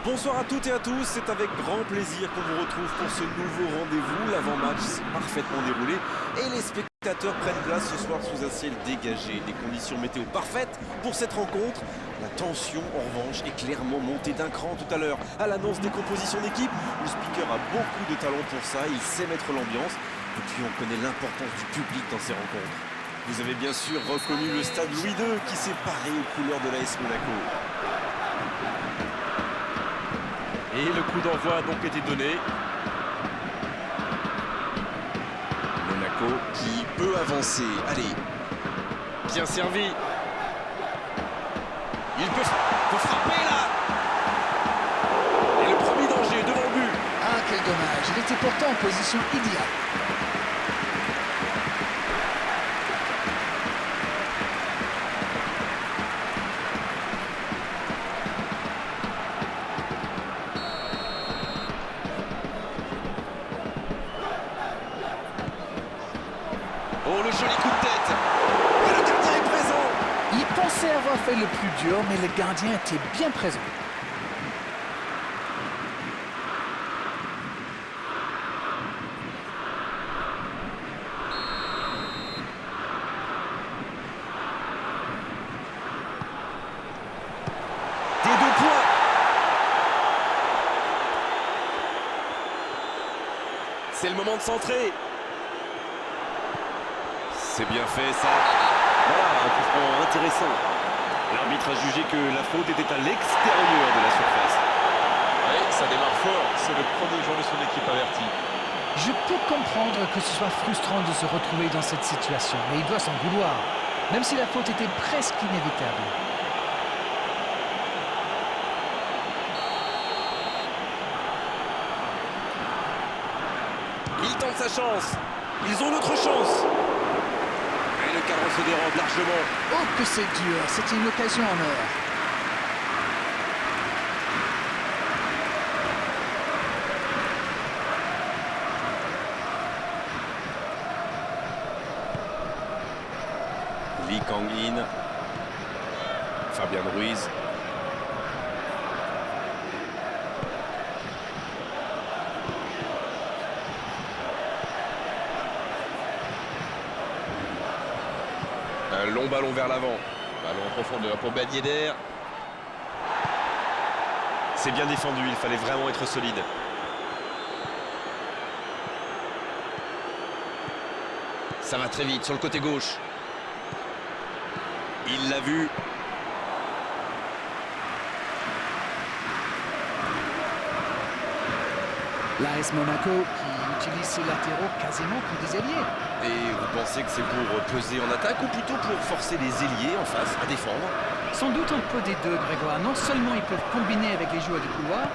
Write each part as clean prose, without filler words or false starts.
Bonsoir à toutes et à tous, c'est avec grand plaisir qu'on vous retrouve pour ce nouveau rendez-vous. L'avant-match s'est parfaitement déroulé et les spectateurs prennent place ce soir sous un ciel dégagé. Des conditions météo parfaites pour cette rencontre. La tension, en revanche, est clairement montée d'un cran tout à l'heure. À l'annonce des compositions d'équipe, le speaker a beaucoup de talent pour ça, il sait mettre l'ambiance. Et puis on connaît l'importance du public dans ces rencontres. Vous avez bien sûr reconnu le stade Louis II qui s'est paré aux couleurs de l'AS Monaco. Et le coup d'envoi a donc été donné. Monaco qui peut avancer. Allez, bien servi. Il peut frapper là. Et le premier danger devant le but. Ah, quel dommage. Il était pourtant en position idéale. Oh, le joli coup de tête. Et le gardien est présent. Il pensait avoir fait le plus dur, mais le gardien était bien présent. Des 2 points. C'est le moment de centrer. C'est bien fait ça. Voilà, un coup franc intéressant. L'arbitre a jugé que la faute était à l'extérieur de la surface. Oui, ça démarre fort. C'est le premier joueur de son équipe averti. Je peux comprendre que ce soit frustrant de se retrouver dans cette situation, mais il doit s'en vouloir, même si la faute était presque inévitable. Il tente sa chance. Ils ont notre chance. Et le cadre se dérobe largement. Oh, que c'est dur. C'était une occasion en or. Lee Kang-in. Fabian Ruiz. Un long ballon vers l'avant. Ballon en profondeur pour Ben Yedder. C'est bien défendu, il fallait vraiment être solide. Ça va très vite sur le côté gauche. Il l'a vu. L'AS Monaco qui utilise ses latéraux quasiment pour des ailiers. Et vous pensez que c'est pour peser en attaque ou plutôt pour forcer les ailiers en face à défendre? Sans doute un peu des deux, Grégoire. Non seulement ils peuvent combiner avec les joueurs du couloir,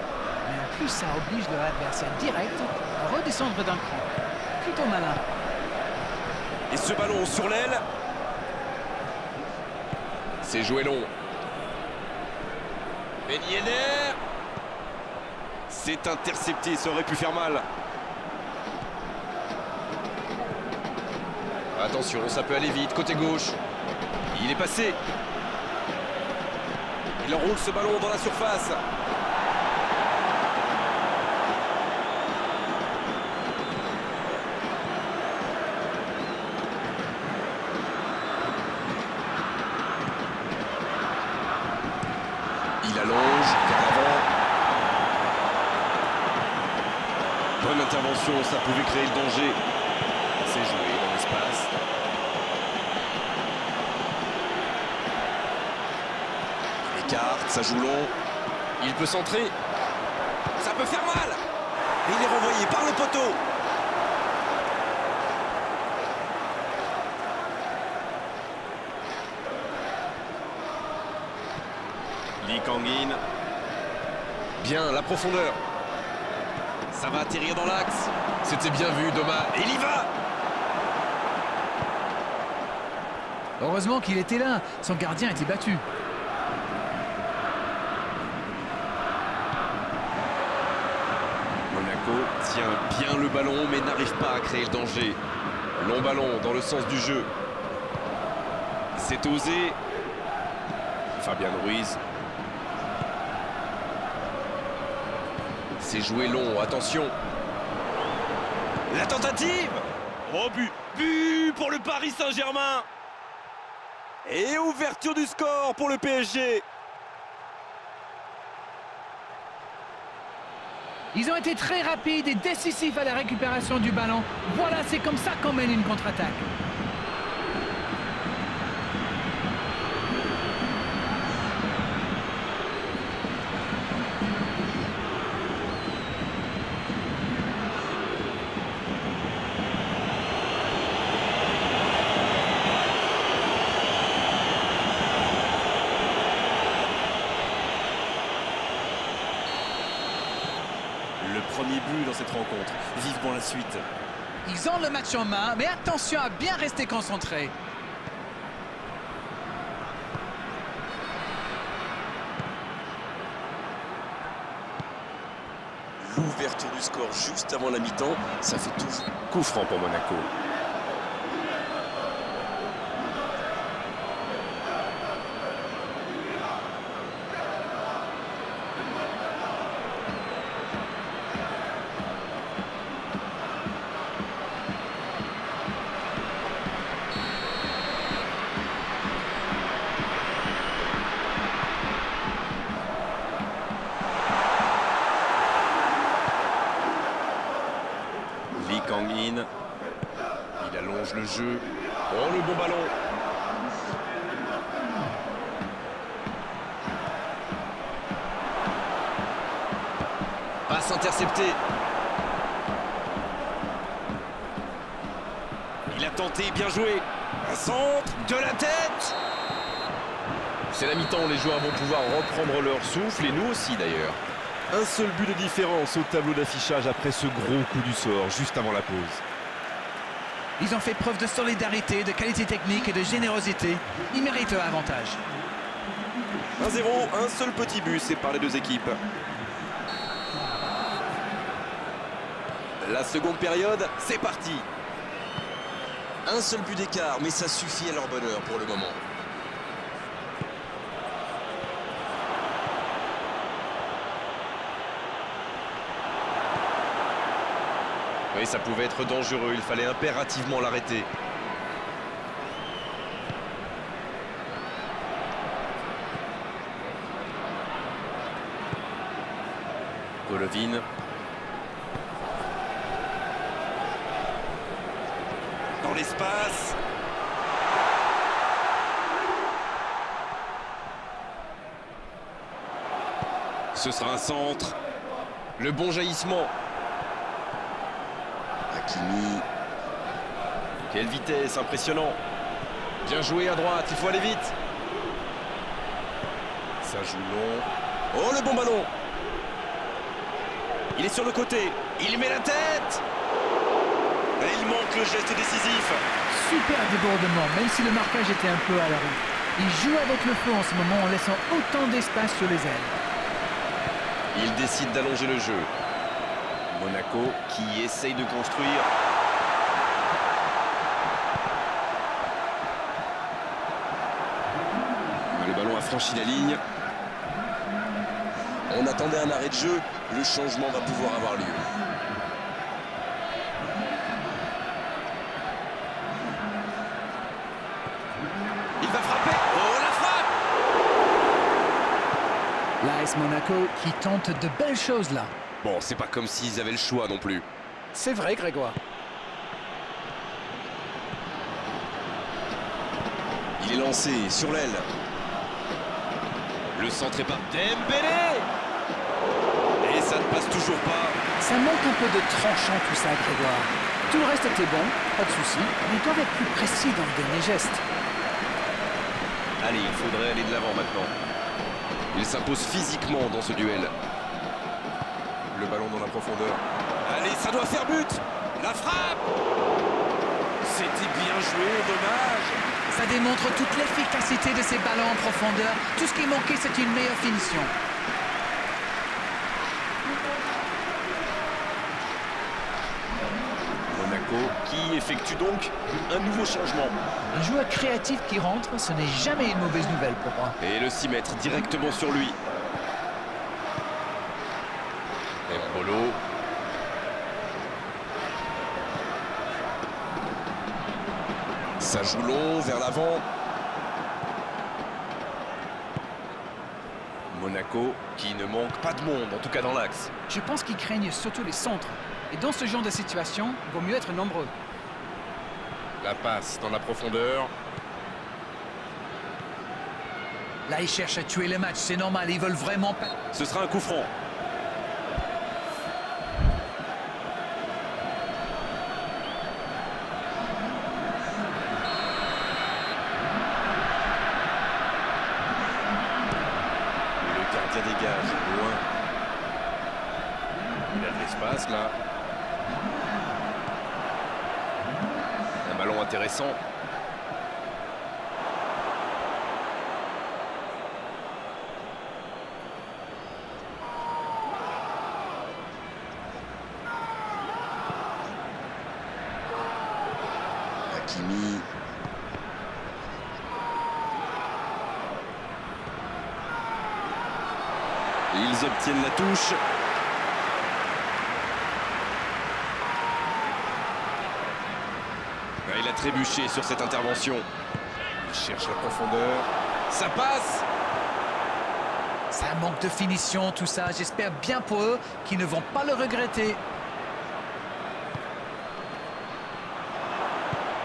mais en plus ça oblige leur adversaire direct à redescendre d'un cran. Plutôt malin. Et ce ballon sur l'aile. C'est joué long. Ben Yedder. C'est intercepté, ça aurait pu faire mal. Attention, ça peut aller vite. Côté gauche. Il est passé. Il enroule ce ballon dans la surface. Il allonge vers l'avant. Bonne intervention, ça pouvait créer le danger. C'est joué dans l'espace. Il écarte, ça joue long. Il peut centrer. Ça peut faire mal. Et il est renvoyé par le poteau. Lee Kang-in. Bien, la profondeur. Ça va atterrir dans l'axe. C'était bien vu, Doma. Et il y va. Heureusement qu'il était là. Son gardien était battu. Monaco tient bien le ballon mais n'arrive pas à créer le danger. Long ballon dans le sens du jeu. C'est osé. Fabian Ruiz. C'est joué long, attention. La tentative. Oh, but pour le Paris Saint-Germain. Et ouverture du score pour le PSG. Ils ont été très rapides et décisifs à la récupération du ballon. Voilà, c'est comme ça qu'on mène une contre-attaque. Le premier but dans cette rencontre. Vivement la suite. Ils ont le match en main, mais attention à bien rester concentré. L'ouverture du score juste avant la mi-temps, ça fait toujours coup franc pour Monaco. Lee Kang-in, il allonge le jeu. Oh, le bon ballon. Passe interceptée. Il a tenté, bien joué. Un centre, de la tête. C'est la mi-temps, les joueurs vont pouvoir reprendre leur souffle, et nous aussi d'ailleurs. Un seul but de différence au tableau d'affichage après ce gros coup du sort, juste avant la pause. Ils ont fait preuve de solidarité, de qualité technique et de générosité. Ils méritent leur avantage. 1-0, un seul petit but sépare les deux équipes. La seconde période, c'est parti. Un seul but d'écart, mais ça suffit à leur bonheur pour le moment. Oui, ça pouvait être dangereux, il fallait impérativement l'arrêter. Golovin. Dans l'espace. Ce sera un centre. Le bon jaillissement. Hakimi. Quelle vitesse, impressionnant. Bien joué à droite, il faut aller vite. Ça joue long. Oh, le bon ballon. Il est sur le côté. Il met la tête. Et il manque le geste décisif. Super débordement, même si le marquage était un peu à la rue. Il joue avec le feu en ce moment en laissant autant d'espace sur les ailes. Il décide d'allonger le jeu. Monaco qui essaye de construire. Le ballon a franchi la ligne. On attendait un arrêt de jeu. Le changement va pouvoir avoir lieu. Il va frapper. Oh, la frappe! L'AS Monaco qui tente de belles choses là. Bon, c'est pas comme s'ils avaient le choix non plus. C'est vrai, Grégoire. Il est lancé sur l'aile. Le centre est pas... Dembélé! Et ça ne passe toujours pas. Ça manque un peu de tranchant tout ça, Grégoire. Tout le reste était bon, pas de souci, mais ils doivent être plus précis dans le dernier geste. Allez, il faudrait aller de l'avant maintenant. Il s'impose physiquement dans ce duel. Le ballon dans la profondeur. Allez, ça doit faire but. La frappe. C'était bien joué, dommage. Ça démontre toute l'efficacité de ces ballons en profondeur. Tout ce qui manquait, c'est une meilleure finition. Monaco qui effectue donc un nouveau changement. Un joueur créatif qui rentre, ce n'est jamais une mauvaise nouvelle pour moi. Et le 6 mètres directement sur lui. Mbolo. Ça joue long vers l'avant. Monaco qui ne manque pas de monde, en tout cas dans l'axe. Je pense qu'ils craignent surtout les centres. Et dans ce genre de situation, il vaut mieux être nombreux. La passe dans la profondeur. Là, ils cherchent à tuer le match, c'est normal, ils veulent vraiment pas... Ce sera un coup franc. Le gardien dégage, loin. Il a de l'espace là. Un ballon intéressant. Hakimi. Et ils obtiennent la touche. Il a trébuché sur cette intervention. Il cherche la profondeur. Ça passe. Ça manque de finition, tout ça. J'espère bien pour eux qu'ils ne vont pas le regretter.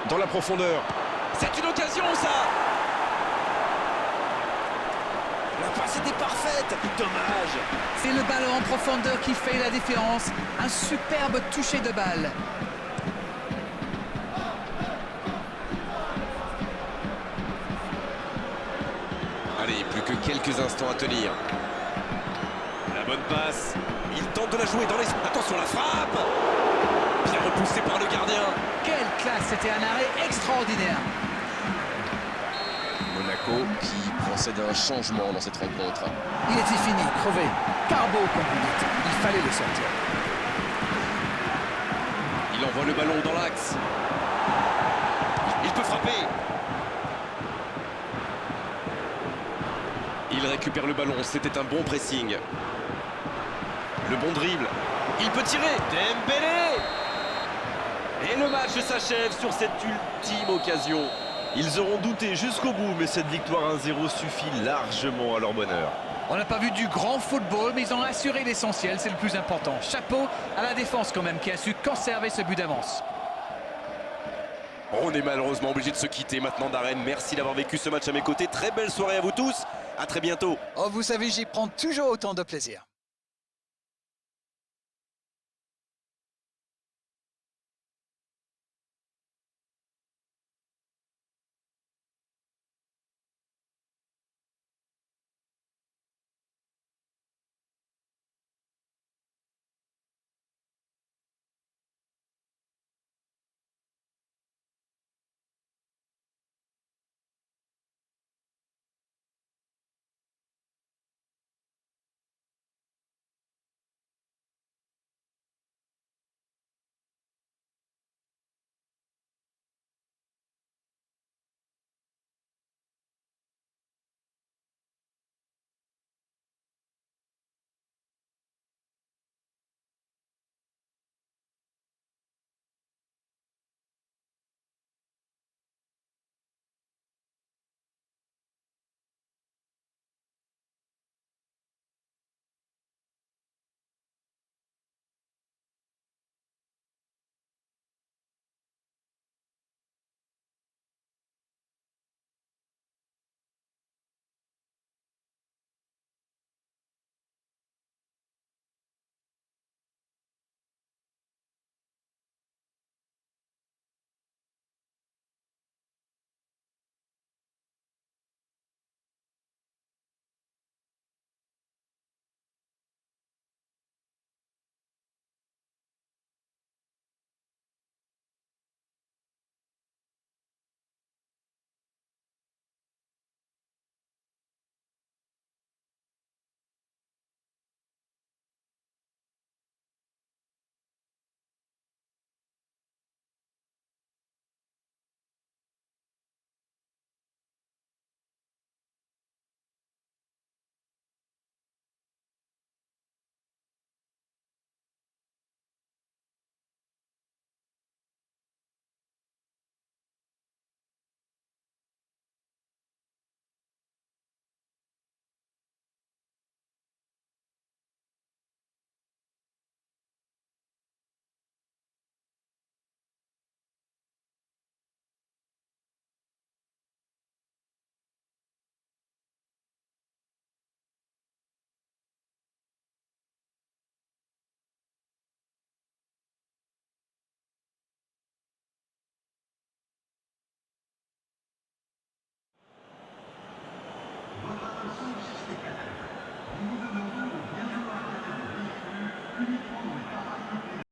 Dans la profondeur. C'est une occasion, ça! La passe était parfaite. Dommage. C'est le ballon en profondeur qui fait la différence. Un superbe toucher de balle. Allez, plus que quelques instants à tenir. La bonne passe. Il tente de la jouer dans les... Attention, la frappe! Bien repoussé par le gardien. Quelle classe, c'était un arrêt extraordinaire. Monaco qui procède à un changement dans cette rencontre. Il était fini, crevé. Carbo, comme vous dites. Il fallait le sortir. Il envoie le ballon dans l'axe. Il peut frapper. Il récupère le ballon, c'était un bon pressing. Le bon dribble. Il peut tirer. Dembélé. Et le match s'achève sur cette ultime occasion. Ils auront douté jusqu'au bout, mais cette victoire 1-0 suffit largement à leur bonheur. On n'a pas vu du grand football, mais ils ont assuré l'essentiel, c'est le plus important. Chapeau à la défense quand même, qui a su conserver ce but d'avance. On est malheureusement obligé de se quitter maintenant d'Arène. Merci d'avoir vécu ce match à mes côtés. Très belle soirée à vous tous. À très bientôt. Oh, vous savez, j'y prends toujours autant de plaisir.